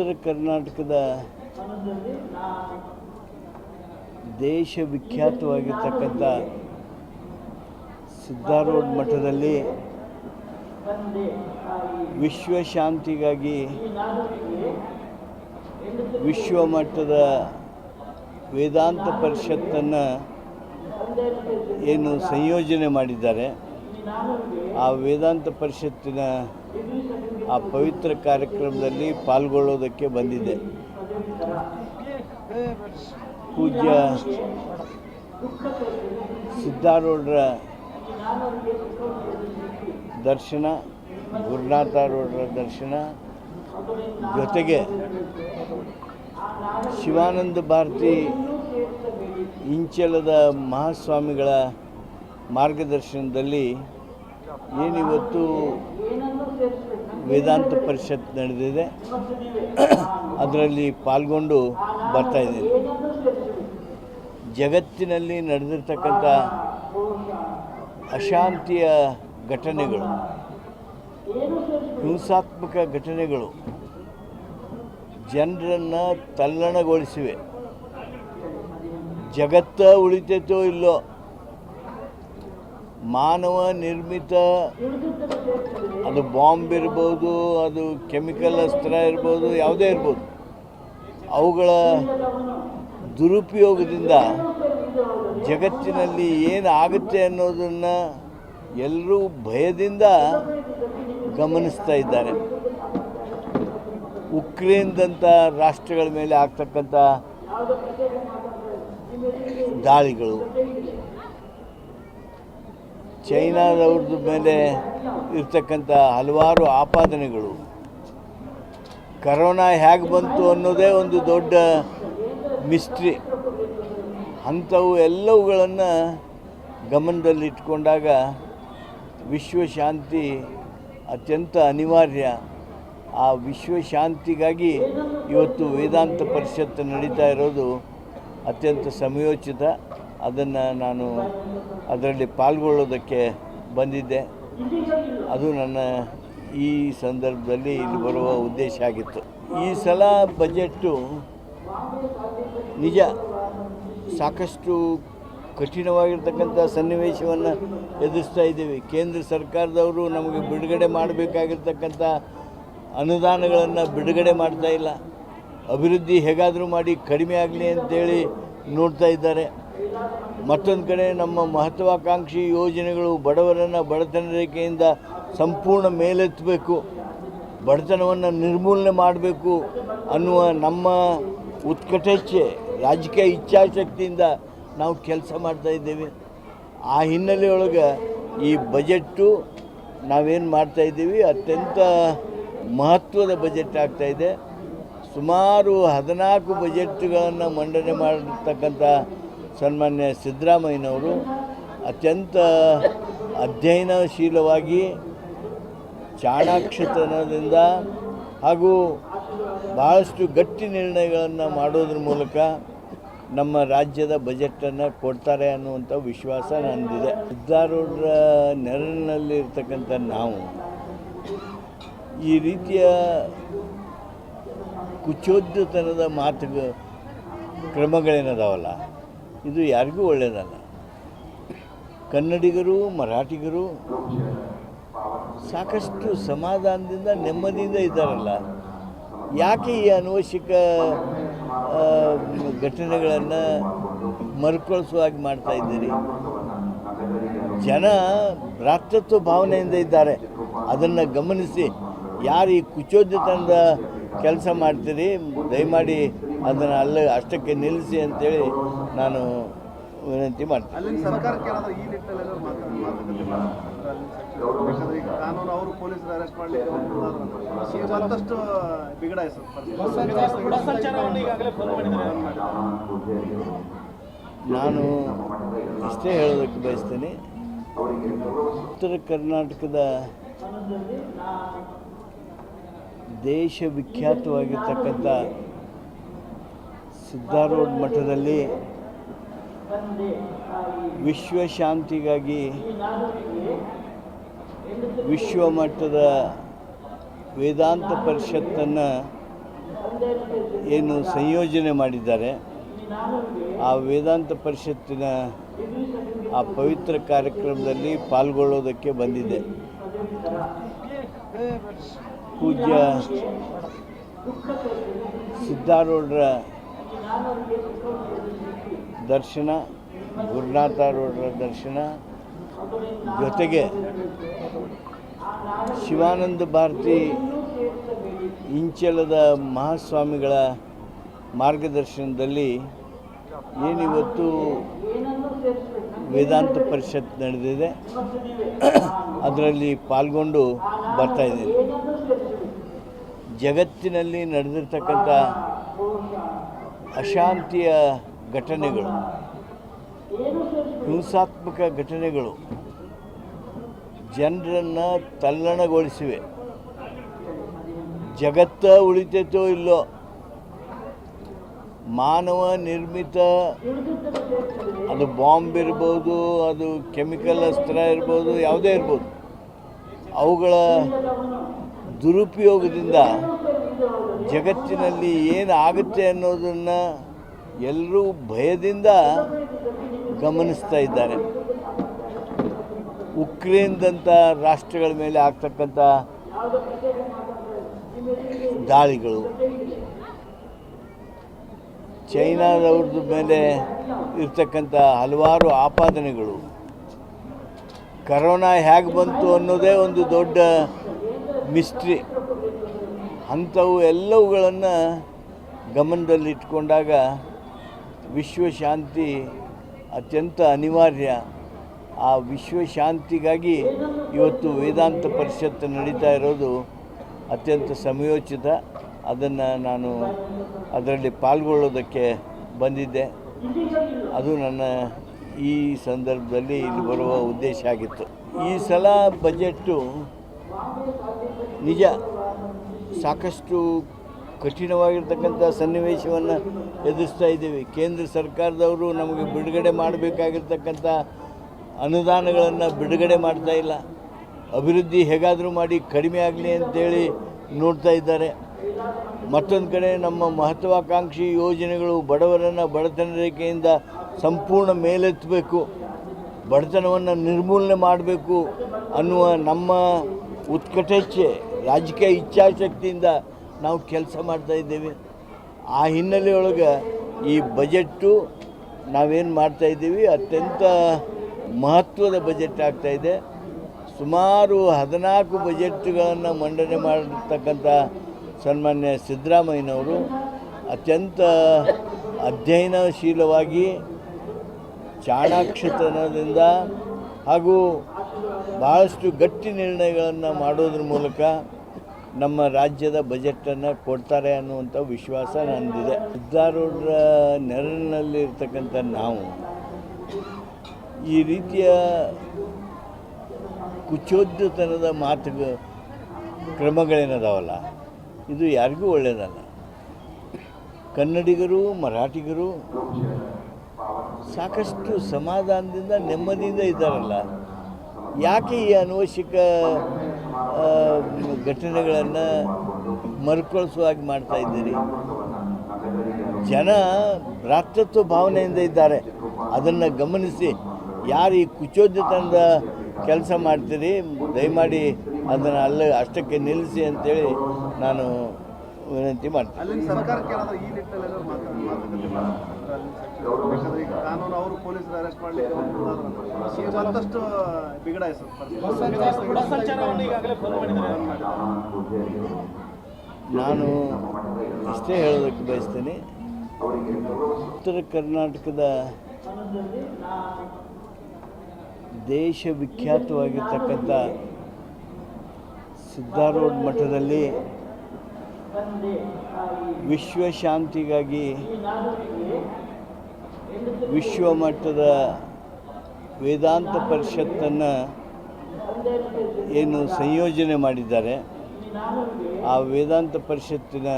ಉತ್ತರ ಕರ್ನಾಟಕದ ದೇಶ ವಿಖ್ಯಾತವಾಗಿರ್ತಕ್ಕಂಥ ಸಿದ್ಧಾರೂಢ ಮಠದಲ್ಲಿ ವಿಶ್ವಶಾಂತಿಗಾಗಿ ವಿಶ್ವಮಟ್ಟದ ವೇದಾಂತ ಪರಿಷತ್ತನ್ನು ಏನು ಸಂಯೋಜನೆ ಮಾಡಿದ್ದಾರೆ, ಆ ವೇದಾಂತ ಪರಿಷತ್ತಿನ ಆ ಪವಿತ್ರ ಕಾರ್ಯಕ್ರಮದಲ್ಲಿ ಪಾಲ್ಗೊಳ್ಳೋದಕ್ಕೆ ಬಂದಿದೆ. ಪೂಜ್ಯ ಸಿದ್ಧಾರೂಢರ ದರ್ಶನ, ಗುರುನಾಥರವರ ದರ್ಶನ ಜೊತೆಗೆ ಶಿವಾನಂದ ಭಾರತಿ ಇಂಚಲದ ಮಹಾಸ್ವಾಮಿಗಳ ಮಾರ್ಗದರ್ಶನದಲ್ಲಿ ಏನಿವತ್ತು ವೇದಾಂತ ಪರಿಷತ್ ನಡೆದಿದೆ, ಅದರಲ್ಲಿ ಪಾಲ್ಗೊಂಡು ಬರ್ತಾಯಿದ್ದೀನಿ. ಜಗತ್ತಿನಲ್ಲಿ ನಡೆದಿರ್ತಕ್ಕಂಥ ಅಶಾಂತಿಯ ಘಟನೆಗಳು, ಹಿಂಸಾತ್ಮಕ ಘಟನೆಗಳು ಜನರನ್ನು ತಲ್ಲಣಗೊಳಿಸಿವೆ. ಜಗತ್ತ ಉಳಿತೈತೋ ಇಲ್ಲೋ, ಮಾನವ ನಿರ್ಮಿತ ಅದು ಬಾಂಬ್ ಇರ್ಬೋದು, ಅದು ಕೆಮಿಕಲ್ ಅಸ್ತ್ರ ಇರ್ಬೋದು, ಯಾವುದೇ ಇರ್ಬೋದು, ಅವುಗಳ ದುರುಪಯೋಗದಿಂದ ಜಗತ್ತಿನಲ್ಲಿ ಏನಾಗುತ್ತೆ ಅನ್ನೋದನ್ನು ಎಲ್ಲರೂ ಭಯದಿಂದ ಗಮನಿಸ್ತಾ ಇದ್ದಾರೆ. ಉಕ್ರೇನ್ದಂಥ ರಾಷ್ಟ್ರಗಳ ಮೇಲೆ ಆಗ್ತಕ್ಕಂಥ ದಾಳಿಗಳು, ಚೈನಾದವ್ರದ್ದು ಮೇಲೆ ಇರ್ತಕ್ಕಂಥ ಹಲವಾರು ಆಪಾದನೆಗಳು, ಕರೋನಾ ಹೇಗೆ ಬಂತು ಅನ್ನೋದೇ ಒಂದು ದೊಡ್ಡ ಮಿಸ್ಟ್ರಿ. ಅಂಥವು ಎಲ್ಲವುಗಳನ್ನು ಗಮನದಲ್ಲಿಟ್ಕೊಂಡಾಗ ವಿಶ್ವಶಾಂತಿ ಅತ್ಯಂತ ಅನಿವಾರ್ಯ. ಆ ವಿಶ್ವಶಾಂತಿಗಾಗಿ ಇವತ್ತು ವೇದಾಂತ ಪರಿಷತ್ತು ನಡೀತಾ ಇರೋದು ಅತ್ಯಂತ ಸಮಯೋಚಿತ. ಅದನ್ನು ನಾನು ಅದರಲ್ಲಿ ಪಾಲ್ಗೊಳ್ಳೋದಕ್ಕೆ ಬಂದಿದ್ದೆ. ಅದು ನನ್ನ ಈ ಸಂದರ್ಭದಲ್ಲಿ ಇಲ್ಲಿ ಬರುವ ಉದ್ದೇಶ ಆಗಿತ್ತು. ಈ ಸಲ ಬಜೆಟ್ಟು ನಿಜ ಸಾಕಷ್ಟು ಕಠಿಣವಾಗಿರ್ತಕ್ಕಂಥ ಸನ್ನಿವೇಶವನ್ನು ಎದುರಿಸ್ತಾ ಇದ್ದೀವಿ. ಕೇಂದ್ರ ಸರ್ಕಾರದವರು ನಮಗೆ ಬಿಡುಗಡೆ ಮಾಡಬೇಕಾಗಿರ್ತಕ್ಕಂಥ ಅನುದಾನಗಳನ್ನು ಬಿಡುಗಡೆ ಮಾಡ್ತಾ ಇಲ್ಲ. ಅಭಿವೃದ್ಧಿ ಹೇಗಾದರೂ ಮಾಡಿ ಕಡಿಮೆ ಆಗಲಿ ಅಂತೇಳಿ ನೋಡ್ತಾ ಇದ್ದಾರೆ. ಮತ್ತೊಂದು ಕಡೆ ನಮ್ಮ ಮಹತ್ವಾಕಾಂಕ್ಷಿ ಯೋಜನೆಗಳು ಬಡವರನ್ನು ಬಡತನ ರೇಖೆಯಿಂದ ಸಂಪೂರ್ಣ ಮೇಲೆತ್ತಬೇಕು, ಬಡತನವನ್ನು ನಿರ್ಮೂಲನೆ ಮಾಡಬೇಕು ಅನ್ನುವ ನಮ್ಮ ಉತ್ಕಟೇಚ್ಛೆ, ರಾಜಕೀಯ ಇಚ್ಛಾಶಕ್ತಿಯಿಂದ ನಾವು ಕೆಲಸ ಮಾಡ್ತಾ ಇದ್ದೇವೆ. ಆ ಹಿನ್ನೆಲೆಯೊಳಗೆ ಈ ಬಜೆಟ್ಟು ನಾವೇನು ಮಾಡ್ತಾಯಿದ್ದೀವಿ ಅತ್ಯಂತ ಮಹತ್ವದ ಬಜೆಟ್ ಆಗ್ತಾಯಿದೆ. ಸುಮಾರು 14 ಬಜೆಟ್ಗಳನ್ನು ಮಂಡನೆ ಮಾಡಿರ್ತಕ್ಕಂಥ ಸನ್ಮಾನ್ಯ ಸಿದ್ದರಾಮಯ್ಯನವರು ಅತ್ಯಂತ ಅಧ್ಯಯನಶೀಲವಾಗಿ, ಚಾಣಾಕ್ಷತನದಿಂದ ಹಾಗೂ ಭಾಳಷ್ಟು ಗಟ್ಟಿ ನಿರ್ಣಯಗಳನ್ನು ಮಾಡೋದ್ರ ಮೂಲಕ ನಮ್ಮ ರಾಜ್ಯದ ಬಜೆಟನ್ನು ಕೊಡ್ತಾರೆ ಅನ್ನುವಂಥ ವಿಶ್ವಾಸ ನನ್ನದಿದೆ. ಸಿದ್ಧಾರೂಢರ ನೆರಳಿನಲ್ಲಿರ್ತಕ್ಕಂಥ ನಾವು ಈ ರೀತಿಯ ಕುಚೋದ್ಯತನದ ಕ್ರಮಗಳೇನದಾವಲ್ಲ, ಇದು ಯಾರಿಗೂ ಒಳ್ಳೆಯದಲ್ಲ. ಕನ್ನಡಿಗರು, ಮರಾಠಿಗರು ಸಾಕಷ್ಟು ಸಮಾಧಾನದಿಂದ ನೆಮ್ಮದಿಯಿಂದ ಇದ್ದಾರಲ್ಲ, ಯಾಕೆ ಈ ಅನವಶ್ಯಕ ಘಟನೆಗಳನ್ನು ಮರುಕಳಿಸುವ ಹಾಗೆ ಮಾಡ್ತಾ ಇದ್ದೀರಿ? ಜನ ಭ್ರಾತೃತ್ವ ಭಾವನೆಯಿಂದ ಇದ್ದಾರೆ. ಅದನ್ನು ಗಮನಿಸಿ, ಯಾರು ಈ ಕುಚೋದ್ಯತನದ ಕೆಲಸ ಮಾಡ್ತೀರಿ ದಯಮಾಡಿ ಅದನ್ನು ಅಷ್ಟಕ್ಕೆ ನಿಲ್ಲಿಸಿ ಅಂತೇಳಿ ನಾನು ವಿನಂತಿ ಮಾಡ್ತೀನಿ. ನಾನು ಇಷ್ಟೇ ಹೇಳೋದಕ್ಕೆ ಬಯಸ್ತೀನಿ, ಉತ್ತರ ಕರ್ನಾಟಕದ ದೇಶ ವಿಖ್ಯಾತವಾಗಿರ್ತಕ್ಕಂಥ ಸಿದ್ಧಾರೂಢ ಮಠದಲ್ಲಿ ವಿಶ್ವಶಾಂತಿಗಾಗಿ ವಿಶ್ವಮಟ್ಟದ ವೇದಾಂತ ಪರಿಷತ್ತನ್ನು ಏನು ಸಂಯೋಜನೆ ಮಾಡಿದ್ದಾರೆ, ಆ ವೇದಾಂತ ಪರಿಷತ್ತಿನ ಆ ಪವಿತ್ರ ಕಾರ್ಯಕ್ರಮದಲ್ಲಿ ಪಾಲ್ಗೊಳ್ಳೋದಕ್ಕೆ ಬಂದಿದ್ದೆ. ಪೂಜ್ಯ ಸಿದ್ಧಾರೂಢರ ದರ್ಶನ, ಗುರುನಾಥರವರ ದರ್ಶನ ಜೊತೆಗೆ ಶಿವಾನಂದ ಭಾರತಿ ಇಂಚಲದ ಮಹಾಸ್ವಾಮಿಗಳ ಮಾರ್ಗದರ್ಶನದಲ್ಲಿ ಏನಿವತ್ತು ವೇದಾಂತ ಪರಿಷತ್ ನಡೆದಿದೆ, ಅದರಲ್ಲಿ ಪಾಲ್ಗೊಂಡು ಬರ್ತಾಯಿದ್ದೀನಿ. ಜಗತ್ತಿನಲ್ಲಿ ನಡೆದಿರ್ತಕ್ಕಂಥ ಅಶಾಂತಿಯ ಘಟನೆಗಳು, ಹಿಂಸಾತ್ಮಕ ಘಟನೆಗಳು ಜನರನ್ನು ತಲ್ಲಣಗೊಳಿಸಿವೆ. ಜಗತ್ತ ಉಳಿತೈತೋ ಇಲ್ಲೋ, ಮಾನವ ನಿರ್ಮಿತ ಅದು ಬಾಂಬ್ ಇರ್ಬೋದು, ಅದು ಕೆಮಿಕಲ್ ಅಸ್ತ್ರ ಇರ್ಬೋದು, ಯಾವುದೇ ಇರ್ಬೋದು, ಅವುಗಳ ದುರುಪಯೋಗದಿಂದ ಜಗತ್ತಿನಲ್ಲಿ ಏನು ಆಗುತ್ತೆ ಅನ್ನೋದನ್ನು ಎಲ್ಲರೂ ಭಯದಿಂದ ಗಮನಿಸ್ತಾ ಇದ್ದಾರೆ. ಉಕ್ರೇನ್ದಂಥ ರಾಷ್ಟ್ರಗಳ ಮೇಲೆ ಆಗ್ತಕ್ಕಂಥ ದಾಳಿಗಳು, ಚೈನಾದವ್ರದ್ದು ಮೇಲೆ ಇರ್ತಕ್ಕಂಥ ಹಲವಾರು ಆಪಾದನೆಗಳು, ಕರೋನಾ ಹೇಗೆ ಬಂತು ಅನ್ನೋದೇ ಒಂದು ದೊಡ್ಡ ಮಿಸ್ಟ್ರಿ. ಅಂಥವು ಎಲ್ಲವುಗಳನ್ನು ಗಮನದಲ್ಲಿಟ್ಕೊಂಡಾಗ ವಿಶ್ವಶಾಂತಿ ಅತ್ಯಂತ ಅನಿವಾರ್ಯ. ಆ ವಿಶ್ವಶಾಂತಿಗಾಗಿ ಇವತ್ತು ವೇದಾಂತ ಪರಿಷತ್ತು ನಡೀತಾ ಇರೋದು ಅತ್ಯಂತ ಸಮಯೋಚಿತ. ಅದನ್ನು ನಾನು ಅದರಲ್ಲಿ ಪಾಲ್ಗೊಳ್ಳೋದಕ್ಕೆ ಬಂದಿದ್ದೆ. ಅದು ನನ್ನ ಈ ಸಂದರ್ಭದಲ್ಲಿ ಇಲ್ಲಿ ಬರುವ ಉದ್ದೇಶ ಆಗಿತ್ತು. ಈ ಸಲ ಬಜೆಟ್ಟು ನಿಜ ಸಾಕಷ್ಟು ಕಠಿಣವಾಗಿರ್ತಕ್ಕಂಥ ಸನ್ನಿವೇಶವನ್ನು ಎದುರಿಸ್ತಾ ಇದ್ದೀವಿ. ಕೇಂದ್ರ ಸರ್ಕಾರದವರು ನಮಗೆ ಬಿಡುಗಡೆ ಮಾಡಬೇಕಾಗಿರ್ತಕ್ಕಂಥ ಅನುದಾನಗಳನ್ನು ಬಿಡುಗಡೆ ಮಾಡ್ತಾ ಇಲ್ಲ. ಅಭಿವೃದ್ಧಿ ಹೇಗಾದರೂ ಮಾಡಿ ಕಡಿಮೆ ಆಗಲಿ ಅಂತೇಳಿ ನೋಡ್ತಾ ಇದ್ದಾರೆ. ಮತ್ತೊಂದು ಕಡೆ ನಮ್ಮ ಮಹತ್ವಾಕಾಂಕ್ಷಿ ಯೋಜನೆಗಳು ಬಡವರನ್ನು ಬಡತನ ರೇಖೆಯಿಂದ ಸಂಪೂರ್ಣ ಮೇಲೆತ್ತಬೇಕು, ಬಡತನವನ್ನು ನಿರ್ಮೂಲನೆ ಮಾಡಬೇಕು ಅನ್ನುವ ನಮ್ಮ ಉತ್ಕಟೇಚ್ಛೆ, ರಾಜಕೀಯ ಇಚ್ಛಾಶಕ್ತಿಯಿಂದ ನಾವು ಕೆಲಸ ಮಾಡ್ತಾಯಿದ್ದೇವೆ. ಆ ಹಿನ್ನೆಲೆಯೊಳಗೆ ಈ ಬಜೆಟ್ಟು ನಾವೇನು ಮಾಡ್ತಾಯಿದ್ದೀವಿ ಅತ್ಯಂತ ಮಹತ್ವದ ಬಜೆಟ್ ಆಗ್ತಾಯಿದೆ. ಸುಮಾರು 14 ಬಜೆಟ್ಗಳನ್ನು ಮಂಡನೆ ಮಾಡಿರ್ತಕ್ಕಂಥ ಸನ್ಮಾನ್ಯ ಸಿದ್ದರಾಮಯ್ಯನವರು ಅತ್ಯಂತ ಅಧ್ಯಯನಶೀಲವಾಗಿ, ಚಾಣಾಕ್ಷತನದಿಂದ ಹಾಗೂ ಭಾಳಷ್ಟು ಗಟ್ಟಿ ನಿರ್ಣಯಗಳನ್ನು ಮಾಡೋದ್ರ ಮೂಲಕ ನಮ್ಮ ರಾಜ್ಯದ ಬಜೆಟನ್ನು ಕೊಡ್ತಾರೆ ಅನ್ನುವಂಥ ವಿಶ್ವಾಸ ನನ್ನದಿದೆ. ಸಿದ್ಧಾರೂಢರ ನೆರಳಿನಲ್ಲಿರ್ತಕ್ಕಂಥ ನಾವು ಈ ರೀತಿಯ ಕುಚೋದ್ಯತನದ ಕ್ರಮಗಳೇನದಾವಲ್ಲ, ಇದು ಯಾರಿಗೂ ಒಳ್ಳೆಯದಲ್ಲ. ಕನ್ನಡಿಗರು, ಮರಾಠಿಗರು ಸಾಕಷ್ಟು ಸಮಾಧಾನದಿಂದ ನೆಮ್ಮದಿಯಿಂದ ಇದ್ದಾರಲ್ಲ, ಯಾಕೆ ಈ ಅನವಶ್ಯಕ ಘಟನೆಗಳನ್ನು ಮರುಕಳಿಸುವ ಹಾಗೆ ಮಾಡ್ತಾ ಇದ್ದೀರಿ? ಜನ ಭ್ರಾತೃತ್ವ ಭಾವನೆಯಿಂದ ಇದ್ದಾರೆ. ಅದನ್ನು ಗಮನಿಸಿ, ಯಾರು ಈ ಕುಚೋದ್ಯತನದ ಕೆಲಸ ಮಾಡ್ತೀರಿ ದಯಮಾಡಿ ಅದನ್ನು ಅಷ್ಟಕ್ಕೆ ನಿಲ್ಲಿಸಿ ಅಂತೇಳಿ ನಾನು ವಿನಂತಿ ಮಾಡ್ತೀನಿ. ನಾನು ಇಷ್ಟೇ ಹೇಳೋದಕ್ಕೆ ಬಯಸ್ತೇನೆ, ಉತ್ತರ ಕರ್ನಾಟಕದ ದೇಶ ವಿಖ್ಯಾತವಾಗಿರ್ತಕ್ಕಂಥ ಸಿದ್ಧಾರೂಢ ಮಠದಲ್ಲಿ ವಿಶ್ವಶಾಂತಿಗಾಗಿ ವಿಶ್ವಮಟ್ಟದ ವೇದಾಂತ ಪರಿಷತ್ತನ್ನು ಏನು ಸಂಯೋಜನೆ ಮಾಡಿದ್ದಾರೆ, ಆ ವೇದಾಂತ ಪರಿಷತ್ತಿನ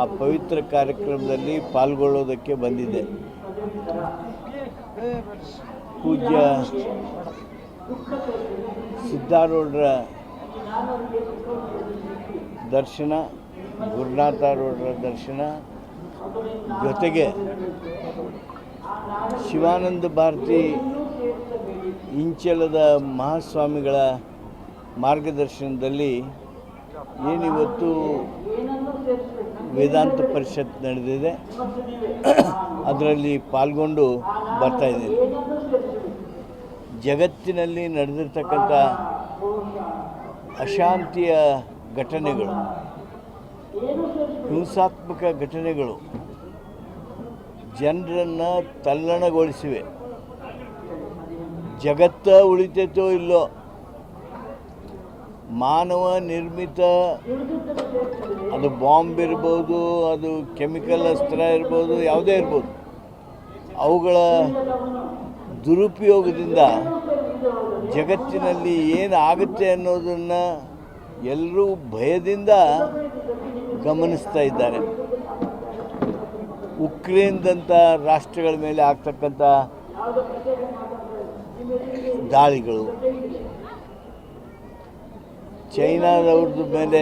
ಆ ಪವಿತ್ರ ಕಾರ್ಯಕ್ರಮದಲ್ಲಿ ಪಾಲ್ಗೊಳ್ಳೋದಕ್ಕೆ ಬಂದಿದ್ದೆ. ಪೂಜ್ಯ ಸಿದ್ಧಾರೂಢರ ದರ್ಶನ, ಗುರುನಾಥರವರ ದರ್ಶನ ಜೊತೆಗೆ ಶಿವಾನಂದ ಭಾರತಿ ಇಂಚಲದ ಮಹಾಸ್ವಾಮಿಗಳ ಮಾರ್ಗದರ್ಶನದಲ್ಲಿ ಏನಿವತ್ತು ವೇದಾಂತ ಪರಿಷತ್ ನಡೆದಿದೆ, ಅದರಲ್ಲಿ ಪಾಲ್ಗೊಂಡು ಬರ್ತಾಯಿದ್ದೀನಿ. ಜಗತ್ತಿನಲ್ಲಿ ನಡೆದಿರ್ತಕ್ಕಂಥ ಅಶಾಂತಿಯ ಘಟನೆಗಳು, ಹಿಂಸಾತ್ಮಕ ಘಟನೆಗಳು ಜನರನ್ನು ತಲ್ಲಣಗೊಳಿಸಿವೆ. ಜಗತ್ತ ಉಳಿತೈತೋ ಇಲ್ಲೋ, ಮಾನವ ನಿರ್ಮಿತ ಅದು ಬಾಂಬ್ ಇರ್ಬೋದು, ಅದು ಕೆಮಿಕಲ್ ಅಸ್ತ್ರ ಇರ್ಬೋದು, ಯಾವುದೇ ಇರ್ಬೋದು, ಅವುಗಳ ದುರುಪಯೋಗದಿಂದ ಜಗತ್ತಿನಲ್ಲಿ ಏನಾಗುತ್ತೆ ಅನ್ನೋದನ್ನು ಎಲ್ಲರೂ ಭಯದಿಂದ ಗಮನಿಸ್ತಾ ಇದ್ದಾರೆ. ಉಕ್ರೇನ್ದಂಥ ರಾಷ್ಟ್ರಗಳ ಮೇಲೆ ಆಗ್ತಕ್ಕಂಥ ದಾಳಿಗಳು, ಚೈನಾದವ್ರದ್ದು ಮೇಲೆ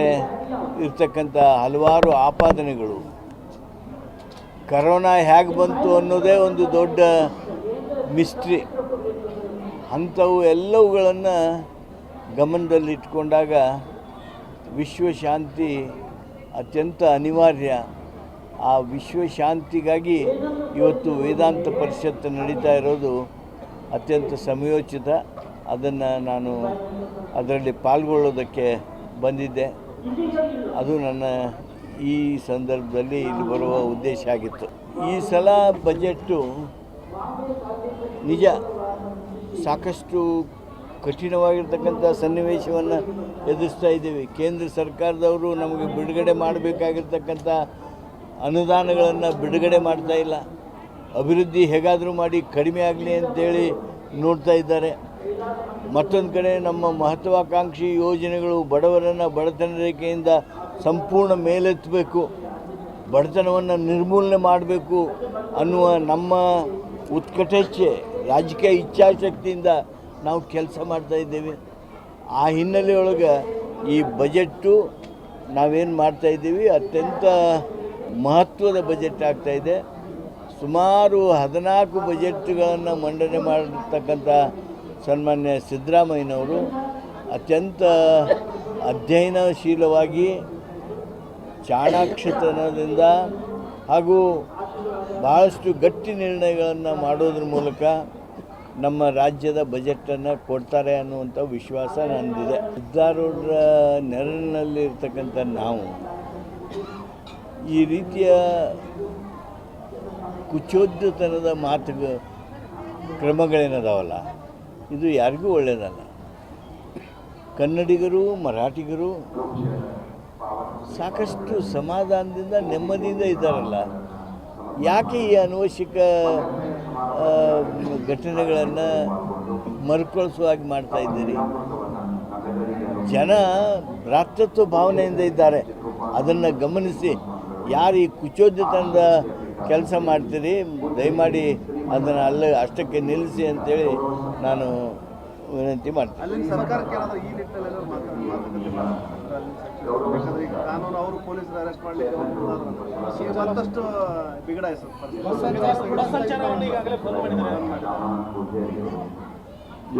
ಇರ್ತಕ್ಕಂಥ ಹಲವಾರು ಆಪಾದನೆಗಳು, ಕರೋನಾ ಹೇಗೆ ಬಂತು ಅನ್ನೋದೇ ಒಂದು ದೊಡ್ಡ ಮಿಸ್ಟ್ರಿ. ಅಂಥವು ಎಲ್ಲವುಗಳನ್ನು ಗಮನದಲ್ಲಿಟ್ಕೊಂಡಾಗ ವಿಶ್ವಶಾಂತಿ ಅತ್ಯಂತ ಅನಿವಾರ್ಯ. ಆ ವಿಶ್ವಶಾಂತಿಗಾಗಿ ಇವತ್ತು ವೇದಾಂತ ಪರಿಷತ್ತು ನಡೀತಾ ಇರೋದು ಅತ್ಯಂತ ಸಮಯೋಚಿತ. ಅದನ್ನು ನಾನು ಅದರಲ್ಲಿ ಪಾಲ್ಗೊಳ್ಳೋದಕ್ಕೆ ಬಂದಿದ್ದೆ. ಅದು ನನ್ನ ಈ ಸಂದರ್ಭದಲ್ಲಿ ಇಲ್ಲಿ ಬರುವ ಉದ್ದೇಶ ಆಗಿತ್ತು. ಈ ಸಲ ಬಜೆಟ್ಟು ನಿಜ ಸಾಕಷ್ಟು ಕಠಿಣವಾಗಿರ್ತಕ್ಕಂಥ ಸನ್ನಿವೇಶವನ್ನು ಎದುರಿಸ್ತಾ ಇದ್ದೀವಿ. ಕೇಂದ್ರ ಸರ್ಕಾರದವರು ನಮಗೆ ಬಿಡುಗಡೆ ಮಾಡಬೇಕಾಗಿರ್ತಕ್ಕಂಥ ಅನುದಾನಗಳನ್ನು ಬಿಡುಗಡೆ ಮಾಡ್ತಾ ಇಲ್ಲ. ಅಭಿವೃದ್ಧಿ ಹೇಗಾದರೂ ಮಾಡಿ ಕಡಿಮೆ ಆಗಲಿ ಅಂತೇಳಿ ನೋಡ್ತಾ ಇದ್ದಾರೆ. ಮತ್ತೊಂದು ಕಡೆ ನಮ್ಮ ಮಹತ್ವಾಕಾಂಕ್ಷಿ ಯೋಜನೆಗಳು ಬಡವರನ್ನು ಬಡತನ ರೇಖೆಯಿಂದ ಸಂಪೂರ್ಣ ಮೇಲೆತ್ತಬೇಕು, ಬಡತನವನ್ನು ನಿರ್ಮೂಲನೆ ಮಾಡಬೇಕು ಅನ್ನುವ ನಮ್ಮ ಉತ್ಕಟೇಚ್ಛೆ, ರಾಜಕೀಯ ಇಚ್ಛಾಶಕ್ತಿಯಿಂದ ನಾವು ಕೆಲಸ ಮಾಡ್ತಾಯಿದ್ದೇವೆ. ಆ ಹಿನ್ನೆಲೆಯೊಳಗೆ ಈ ಬಜೆಟ್ಟು ನಾವೇನು ಮಾಡ್ತಾಯಿದ್ದೀವಿ ಅತ್ಯಂತ ಮಹತ್ವದ ಬಜೆಟ್ ಆಗ್ತಾಯಿದೆ. ಸುಮಾರು 14 ಬಜೆಟ್ಗಳನ್ನು ಮಂಡನೆ ಮಾಡಿರ್ತಕ್ಕಂಥ ಸನ್ಮಾನ್ಯ ಸಿದ್ದರಾಮಯ್ಯನವರು ಅತ್ಯಂತ ಅಧ್ಯಯನಶೀಲವಾಗಿ, ಚಾಣಾಕ್ಷತನದಿಂದ ಹಾಗೂ ಭಾಳಷ್ಟು ಗಟ್ಟಿ ನಿರ್ಣಯಗಳನ್ನು ಮಾಡೋದ್ರ ಮೂಲಕ ನಮ್ಮ ರಾಜ್ಯದ ಬಜೆಟನ್ನು ಕೊಡ್ತಾರೆ ಅನ್ನುವಂಥ ವಿಶ್ವಾಸ ನನ್ನದಿದೆ. ಸಿದ್ದಾರೂಢರ ನೆರಳಿನಲ್ಲಿರ್ತಕ್ಕಂಥ ನಾವು ಈ ರೀತಿಯ ಕುಚೋದ್ಯತನದ ಕ್ರಮಗಳೇನದಾವಲ್ಲ, ಇದು ಯಾರಿಗೂ ಒಳ್ಳೆಯದಲ್ಲ. ಕನ್ನಡಿಗರು, ಮರಾಠಿಗರು ಸಾಕಷ್ಟು ಸಮಾಧಾನದಿಂದ ನೆಮ್ಮದಿಯಿಂದ ಇದ್ದಾರಲ್ಲ, ಯಾಕೆ ಈ ಅನವಶ್ಯಕ ಘಟನೆಗಳನ್ನು ಮರುಕಳಿಸುವಾಗಿ ಮಾಡ್ತಾ ಇದ್ದೀರಿ? ಜನ ಭ್ರಾತೃತ್ವ ಭಾವನೆಯಿಂದ ಇದ್ದಾರೆ. ಅದನ್ನು ಗಮನಿಸಿ ಯಾರು ಈ ಕುಚೋದ್ಯತನದ ಕೆಲಸ ಮಾಡ್ತೀರಿ, ದಯಮಾಡಿ ಅದನ್ನು ಅಷ್ಟಕ್ಕೆ ನಿಲ್ಲಿಸಿ ಅಂತೇಳಿ ನಾನು ವಿನಂತಿ ಮಾಡ್ತೀನಿ.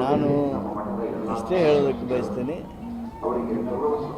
ನಾನು ಇಷ್ಟೇ ಹೇಳೋದಕ್ಕೆ ಬಯಸ್ತೀನಿ,